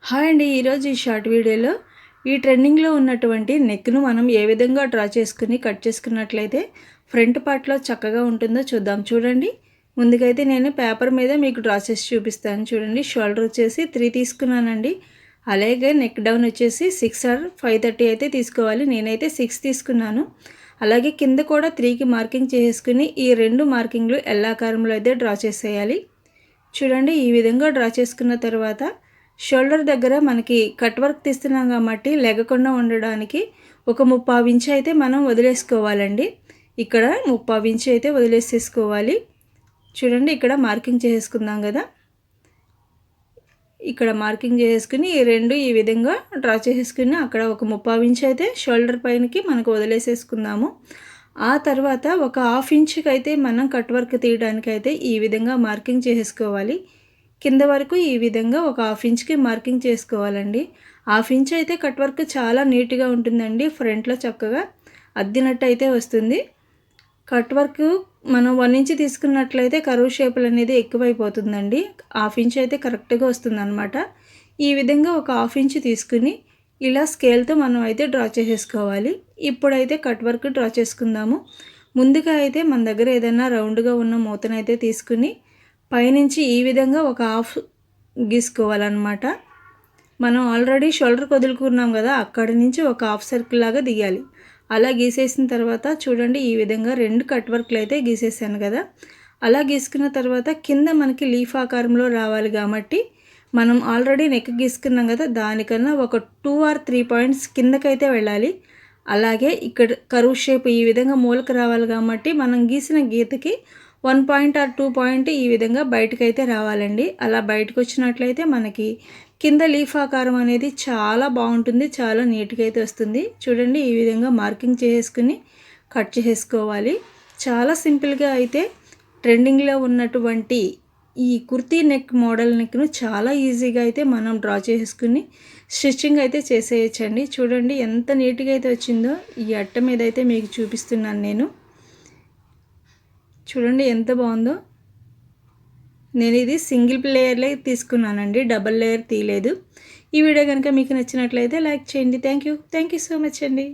Hi అండి. ఈరోజు ఈ షార్ట్ వీడియోలో ఈ ట్రెండింగ్లో ఉన్నటువంటి నెక్ను మనం ఏ విధంగా డ్రా చేసుకుని కట్ చేసుకున్నట్లయితే ఫ్రంట్ పార్ట్లో చక్కగా ఉంటుందో చూద్దాం. చూడండి, ముందుకైతే నేను పేపర్ మీద మీకు డ్రా చేసి చూపిస్తాను. చూడండి, షోల్డర్ వచ్చేసి 3 తీసుకున్నానండి. అలాగే నెక్ డౌన్ వచ్చేసి 6 or 530 అయితే తీసుకోవాలి. నేనైతే 6 తీసుకున్నాను. అలాగే కింద కూడా 3కి మార్కింగ్ చేసుకుని ఈ 2 మార్కింగ్లు ఎల్లాకారంలో అయితే డ్రా చేసేయాలి. చూడండి, ఈ విధంగా డ్రా చేసుకున్న తర్వాత షోల్డర్ దగ్గర మనకి కట్ వర్క్ తీస్తున్నాం కాబట్టి లెగకుండా ఉండడానికి ఒక 3/4 ఇంచ్ అయితే మనం వదిలేసుకోవాలండి. ఇక్కడ 3/4 ఇంచ్ అయితే వదిలేసేసుకోవాలి. చూడండి, ఇక్కడ మార్కింగ్ చేసుకుందాం కదా. ఇక్కడ మార్కింగ్ చేసుకుని ఈ 2 ఈ విధంగా డ్రా చేసేసుకుని అక్కడ ఒక 3/4 ఇంచ్ అయితే షోల్డర్ పైనకి మనకు వదిలేసేసుకుందాము. ఆ తర్వాత ఒక 1/2 ఇంచ్కి అయితే మనం కట్ వర్క్ తీయడానికైతే ఈ విధంగా మార్కింగ్ చేసుకోవాలి. కింద వరకు ఈ విధంగా ఒక 1/2 ఇంచ్కి మార్కింగ్ చేసుకోవాలండి. 1/2 ఇంచ్ అయితే కట్ వర్క్ చాలా నీట్గా ఉంటుందండి. ఫ్రంట్లో చక్కగా అద్దినట్టు అయితే వస్తుంది. కట్ వర్క్ మనం 1 ఇంచ్ తీసుకున్నట్లయితే కరువు షేపులు అనేది ఎక్కువైపోతుందండి. 1/2 ఇంచ్ అయితే కరెక్ట్గా వస్తుందన్నమాట. ఈ విధంగా ఒక 1/2 ఇంచ్ తీసుకుని ఇలా స్కేల్తో మనం అయితే డ్రా చేసేసుకోవాలి. ఇప్పుడైతే కట్ వర్క్ డ్రా చేసుకుందాము. ముందుగా అయితే మన దగ్గర ఏదైనా రౌండ్గా ఉన్న మూతనైతే తీసుకుని పైనుంచి ఈ విధంగా ఒక 1/2 గీసుకోవాలన్నమాట. మనం ఆల్రెడీ షోల్డర్ వదులుకున్నాం కదా, అక్కడి నుంచి ఒక 1/2 సర్కిల్ లాగా దిగాలి. అలా గీసేసిన తర్వాత చూడండి, ఈ విధంగా 2 కట్ వర్క్లు అయితే గీసేసాను కదా. అలా గీసుకున్న తర్వాత కింద మనకి లీఫ్ ఆకారంలో రావాలి కాబట్టి మనం ఆల్రెడీ నెక్ గీసుకున్నాం కదా, దానికన్నా ఒక 2 or 3 పాయింట్స్ కిందకైతే వెళ్ళాలి. అలాగే ఇక్కడ కరువు షేప్ ఈ విధంగా మూలకు రావాలి కాబట్టి మనం గీసిన గీతకి 1 పాయింట్ or 2 పాయింట్ ఈ విధంగా బయటకైతే రావాలండి. అలా బయటకు వచ్చినట్లయితే మనకి కింద లీఫ్ ఆకారం అనేది చాలా బాగుంటుంది, చాలా నీట్గా అయితే వస్తుంది. చూడండి, ఈ విధంగా మార్కింగ్ చేసుకుని కట్ చేసుకోవాలి. చాలా సింపుల్గా అయితే ట్రెండింగ్లో ఉన్నటువంటి ఈ కుర్తీ నెక్ మోడల్ నెక్ను చాలా ఈజీగా అయితే మనం డ్రా చేసుకుని స్టిచ్చింగ్ అయితే చేసేయచ్చండి. చూడండి, ఎంత నీట్గా అయితే వచ్చిందో ఈ అట్ట మీద అయితే మీకు చూపిస్తున్నాను నేను. చూడండి ఎంత బాగుందో. నేను ఇది సింగిల్ లేయర్లే తీసుకున్నానండి, డబల్ లేయర్ తీయలేదు. ఈ వీడియో కనుక మీకు నచ్చినట్లయితే లైక్ చేయండి. థ్యాంక్ యూ సో మచ్ అండి.